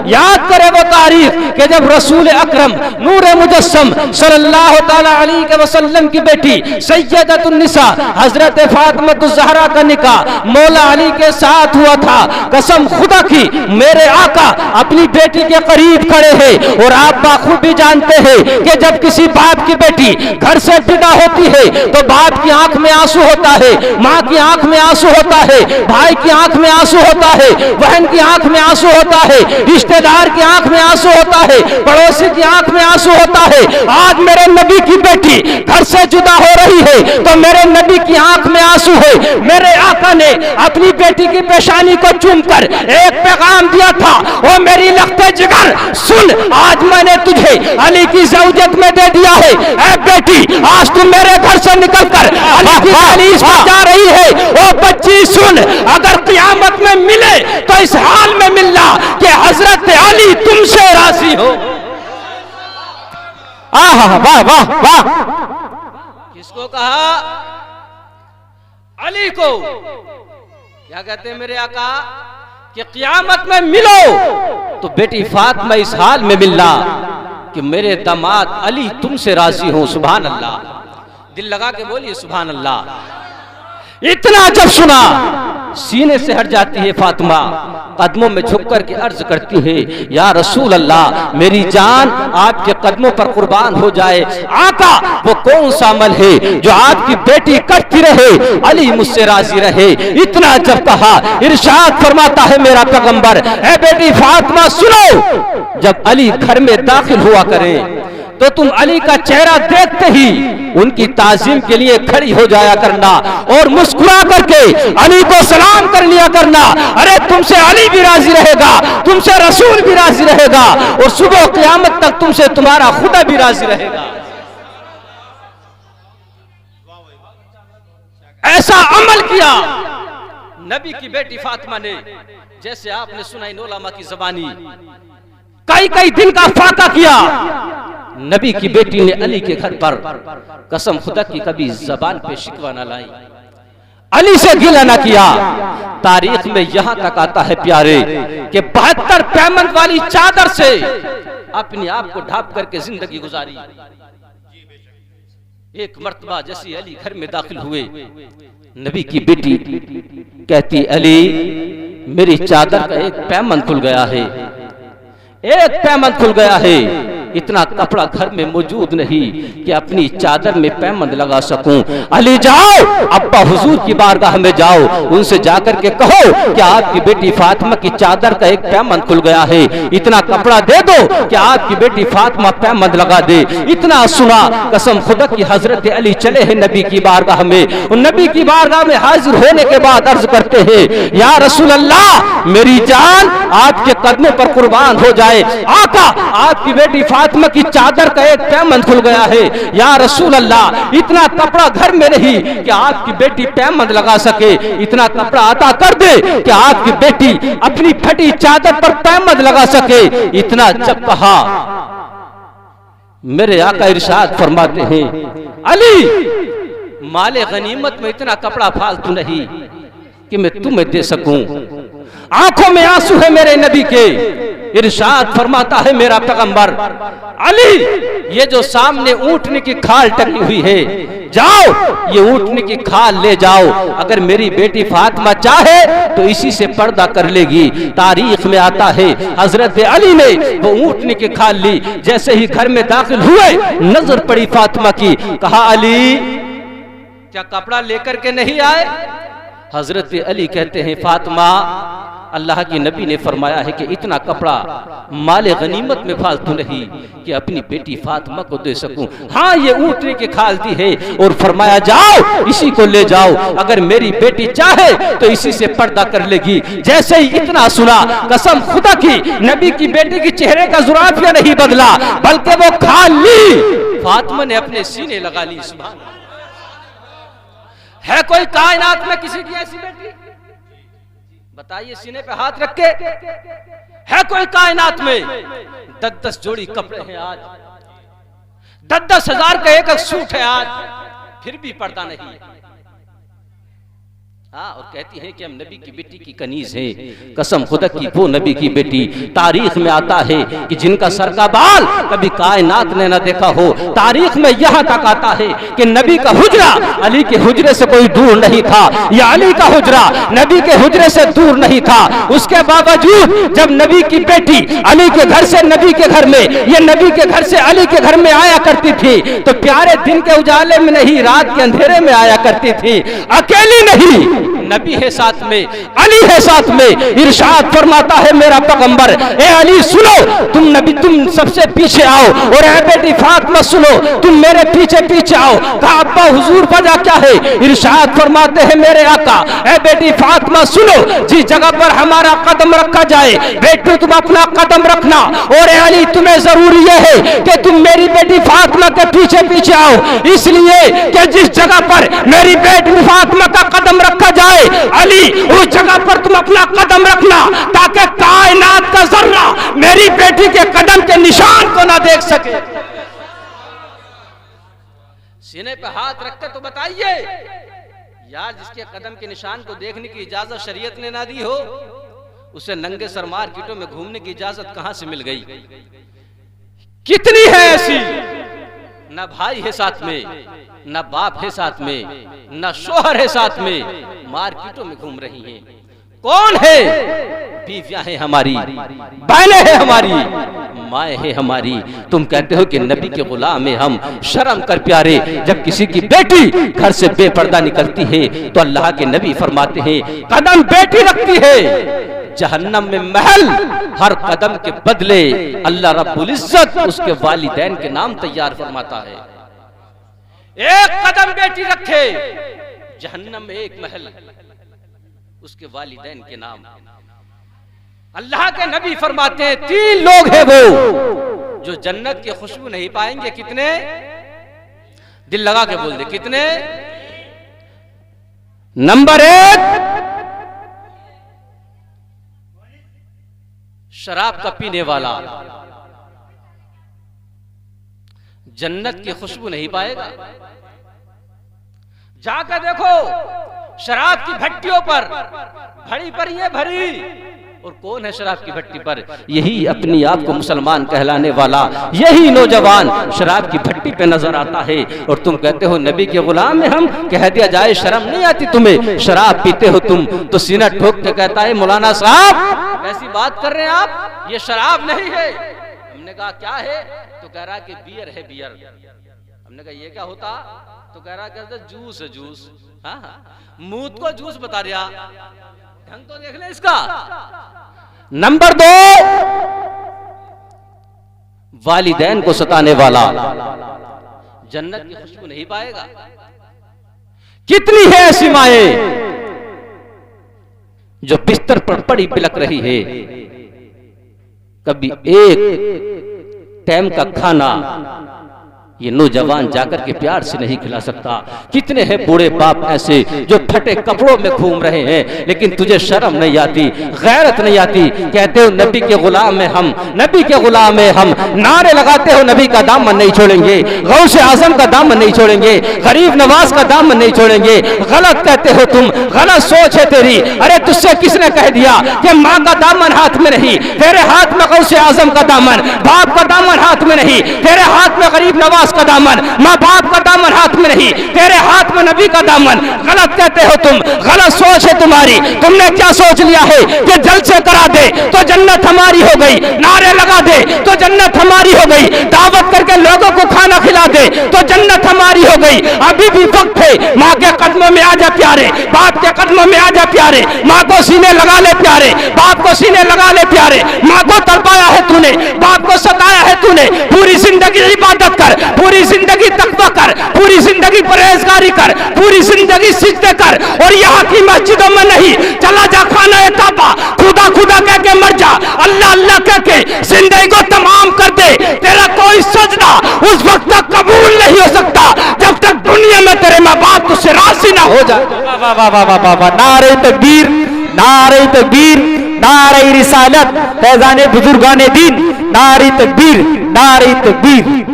याद करे वो तारीख कि जब रसूल अकरम नूर मुजस्सम सल्लल्लाहु ताला अलैहि वसल्लम की बेटी सैयदतुन निसा हजरत फातिमा ज़हरा का निकाह मौला अली के साथ हुआ था। कसम खुदा की मेरे आका अपनी बेटी के करीब खड़े हैं और आप बाखूबी जानते हैं कि जब किसी बाप की बेटी घर से विदा होती है तो बाप की आंख में आंसू होता है, माँ की आंख में आंसू होता है, भाई की आंख में आंसू होता है, बहन की आंख में आंसू होता है, रिश्तेदार की आंख में आंसू होता है, पड़ोसी की आंख में आंसू होता है। आज मेरे नबी की बेटी घर से जुदा हो रही है तो मेरे नबी की आंख में आंसू है। मेरे आका ने अपनी बेटी की पेशानी को चूमकर एक पैगाम दिया था, ओ मेरी लखते जिगर सुन, आज मैंने तुझे अली की ज़ौजत में दे दिया है। ऐ बेटी आज तुम मेरे घर से निकलकर अली की दहलीज पर जा रही है। ओ बच्ची सुन, अगर क़यामत में मिले तो इस हाल में मिलना कि हजरत अली तुमसे राजी हो। वाह वाह वाह। किसको कहा? अली को। क्या कहते हैं मेरे आका कि क़यामत में मिलो तो बेटी फातिमा इस हाल में मिलना कि मेरे दामाद अली तुमसे राजी हो। सुभान अल्लाह, दिल लगा के बोलिए सुभान अल्लाह। इतना जब सुना सीने से हट जाती है फातिमा, कदमों में झुक कर के अर्ज करती है, या रसूल अल्लाह मेरी जान आपके कदमों पर कुर्बान हो जाए। आका वो कौन सा अमल है जो आपकी बेटी करती रहे, अली मुझसे राजी रहे। इतना जब कहा इरशाद फरमाता है मेरा पैगंबर, ए बेटी फातिमा सुनो, जब अली घर में दाखिल हुआ करें तो तुम अली का चेहरा देखते ही उनकी ताजीम के लिए खड़ी हो जाया करना और मुस्कुरा करके अली को सलाम कर लिया करना। अरे तुमसे अली भी राजी रहेगा, तुमसे रसूल भी राजी रहेगा और सुबह क़यामत तक तुमसे तुम्हारा खुदा भी राजी रहेगा। ऐसा अमल किया नबी की बेटी फातिमा ने, जैसे आपने सुना इन उलमा की ज़बानी, कई कई दिन का फाका किया। नबी की बेटी ने अली के घर पर कसम खुदा की कभी जबान पे शिकवा ना लाई, अली से गिला ना किया। तारीख में यहां तक आता है प्यारे कि 72 पैमंद वाली चादर से अपने आप को ढांप करके जिंदगी गुजारी। एक मर्तबा जैसे अली घर में दाखिल हुए, नबी की बेटी कहती, अली मेरी चादर का एक पैमंद खुल गया है, एक पैमंद खुल गया है। इतना कपड़ा घर में मौजूद नहीं कि अपनी चादर में पैमंद लगा सकूं। अली जाओ, अब्बा हुजूर की बारगाह में जाओ, उनसे जाकर के कहो कि आपकी बेटी फातिमा की चादर का एक पैमंद खुल गया है, इतना कपड़ा दे दो कि आपकी बेटी फातिमा पैमंद लगा दे। इतना सुना, कसम खुदा की हजरत अली चले हैं नबी की बारगाह में। और नबी की बारगाह में हाजिर होने के बाद अर्ज करते हैं, या रसूल अल्लाह मेरी जान आपके कदमों पर कुर्बान हो जाए। आका आपकी बेटी फातिमा की चादर का एक पैमंद खुल गया है। या रसूल अल्लाह इतना कपड़ा घर में नहीं कि आपकी बेटी पैमंद लगा सके, इतना कपड़ा अता कर दे कि आपकी बेटी अपनी फटी चादर पर पैमंद लगा सके। इतना जब कहा, मेरे आका इरशाद फरमाते हैं, अली माले गनीमत में इतना कपड़ा फालतू नहीं कि मैं तुम्हें दे सकूं। आंखों में आंसू है मेरे नबी के। इरशाद फरमाता है मेरा पैगंबर, अली ये जो सामने ऊंटने की खाल टंगी हुई है, जाओ ये ऊंटने की खाल ले जाओ। अगर मेरी बेटी फातिमा चाहे तो इसी से पर्दा कर लेगी। तारीख में आता है हजरत अली ने वो ऊंटने की खाल ली। जैसे ही घर में दाखिल हुए, नजर पड़ी फातिमा की, कहा अली क्या कपड़ा लेकर के नहीं आए? हजरत अली कहते हैं, फातिमा अल्लाह के नबी ने फरमाया है कि इतना कपड़ा माले गनीमत में फालतू नहीं कि अपनी बेटी फातिमा को दे सकूं। हाँ ये ऊंटने की खाल दी है और फरमाया जाओ इसी को ले जाओ, अगर मेरी बेटी चाहे तो इसी से पर्दा कर लेगी। जैसे ही इतना सुना, कसम खुदा की नबी की बेटी के चेहरे का जुराफिया नहीं बदला, बल्कि वो खाल ली फातिमा ने अपने सीने लगा ली। सुभान अल्लाह। है कोई कायनात में किसी की ऐसी बेटी? बताइए, सीने पे हाथ रख के, है कोई कायनात में? 10-10 जोड़ी कपड़े हैं आज, 10-10 हजार का एक सूट है आज, फिर भी पर्दा नहीं। हाँ, और कहती है कि हम नबी की बेटी की कनीज हैं। कसम खुदा की वो नबी की बेटी। तारीख में आता है कि जिनका सर का बाल कभी कायनात ने न देखा हो। तारीख में यहाँ तक आता है कि नबी का हुजरा अली के हुजरे से कोई दूर नहीं था, या अली का हुजरा नबी के हुजरे से दूर नहीं था। उसके बावजूद जब नबी की बेटी अली के घर से नबी के घर में, ये नबी के घर से अली के घर में आया करती थी, तो प्यारे दिन के उजाले में नहीं, रात के अंधेरे में आया करती थी। अकेली नहीं, नबी है साथ में, अली है साथ में। इरशाद फरमाता है मेरा पैगंबर, ए अली सुनो, तुम नबी तुम सबसे पीछे आओ, और ए बेटी फातिमा सुनो, तुम मेरे पीछे पीछे आओ। कहा अब्बा हुजूर वजह क्या है? इरशाद फरमाते हैं मेरे आका, ए बेटी फातिमा सुनो, जिस जगह पर हमारा कदम रखा जाए बेटी तुम अपना कदम रखना, और ए अली तुम्हें जरूरी है कि तुम मेरी बेटी फातिमा के पीछे पीछे आओ, इसलिए कि जिस जगह पर मेरी बेटी फातिमा का कदम रखा जाए अली, उस जगह पर तुम अपना कदम रखना, ताकि कायनात का जर्रा मेरी बेटी के कदम के निशान को ना देख सके। सीने पे हाथ रखते तो बताइए यार, जिसके कदम के निशान को देखने की इजाजत शरीयत ने ना दी हो, उसे नंगे सर मार्केटों में घूमने की इजाजत कहां से मिल गई? कितनी है ऐसी, न भाई है साथ में, न बाप है साथ में, न शोहर है साथ में, मार्केटों में घूम रही हैं। कौन है? बीवियां हैं हमारी, बहनें हैं हमारी, माए हैं हमारी। तुम कहते हो कि नबी के गुलाम हैं हम। शर्म कर प्यारे, जब किसी की बेटी घर से बेपर्दा निकलती है तो अल्लाह के नबी फरमाते हैं कदम बेटी रखती है जहन्नम में महल, हर कदम के बदले अल्लाह रब्बुल इज्जत उसके वालिदैन के नाम तैयार फरमाता है। एक कदम बेटी रखे जहन्नम में एक महल, उसके वालिदैन के नाम। अल्लाह के नबी फरमाते हैं 3 लोग हैं वो जो जन्नत की खुशबू नहीं पाएंगे। कितने? दिल लगा के बोल दे, कितने? नंबर 1 शराब का पीने वाला जन्नत की खुशबू नहीं पाएगा। जाकर देखो शराब की भट्टियों पर भरी पड़ी है भरी, और कौन है शराब की भट्टी पर? यही अपनी आप को मुसलमान कहलाने वाला यही नौजवान शराब की भट्टी पे नजर आता है। और तुम कहते हो नबी के गुलाम में हम, कह दिया जाए शर्म नहीं आती तुम्हें? शराब पीते हो तुम तो सीना ठोक के कहता है मौलाना साहब ऐसी बात कर रहे हैं आप, ये शराब नहीं है। हमने कहा क्या है? तो कह रहा कि बियर है बियर। हमने कहा ये क्या होता? तो कह रहा कहता जूस है जूस। हाँ, मूत को जूस बता दिया, ढंग तो देख ले इसका। नंबर 2 वालिदैन को सताने वाला जन्नत की खुशबू नहीं पाएगा। कितनी है ऐसी माए जो बिस्तर पर पड़ी बिलक रही है, कभी एक टाइम का खाना ये नौजवान जाकर के प्यार से नहीं खिला सकता। कितने हैं बूढ़े बाप ऐसे जो फटे कपड़ों में घूम रहे हैं, लेकिन तुझे शर्म नहीं आती, गैरत नहीं आती। कहते हो नबी के गुलाम में हम, नबी के गुलाम में हम, नारे लगाते हो नबी का दामन नहीं छोड़ेंगे, गौसे आजम का दामन नहीं छोड़ेंगे, गरीब नवाज का दामन नहीं छोड़ेंगे। गलत कहते हो तुम, गलत सोच है तेरी। अरे तुझसे किसने कह दिया कि माँ का दामन हाथ में नहीं? तेरे हाथ में गौसे आजम का दामन, बाप का दामन हाथ में नहीं। तेरे हाथ में गरीब नवाज का दामन, माँ बाप का दामन हाथ में नहीं, तेरे हाथ में नबी का दामन। गलत कहते हो तुम, गलत सोच है तुम्हारी। तुमने क्या सोच लिया है कि जल से करा दे तो जन्नत हमारी हो गई, नारे लगा दे तो जन्नत हमारी हो गई, दावत करके लोगों को खाना खिला दे तो जन्नत हमारी हो गई। अभी भी वक्त है, माँ के कदमों में आ जा प्यारे, बाप के कदमों में आ जा प्यारे, माँ को सीने लगा ले प्यारे, बाप को सीने लगा ले प्यारे। माँ को तड़पाया है तूने, बाप को सताया है तूने, पूरी जिंदगी इबादत कर, पूरी जिंदगी तकवा कर, पूरी जिंदगी परहेजगारी कर, पूरी जिंदगी सिजदे कर, और यहाँ की मस्जिदों में नहीं, चला जा खाना ताबा, खुदा खुदा कह के मर जा, अल्लाह अल्लाह कह के जिंदगी को तमाम कर दे। तेरा कोई सजदा उस वक्त तक कबूल नहीं हो सकता जब तक दुनिया में तेरे माँ बाप तुझसे राजी ना हो जाए। वाह वाह वाह वाह वाह, नारे तकबीर, नारे तकबीर, नारे रिसालत, फैजाने बुजुर्गाने दीन, नारे तकबीर, नारे तकबीर।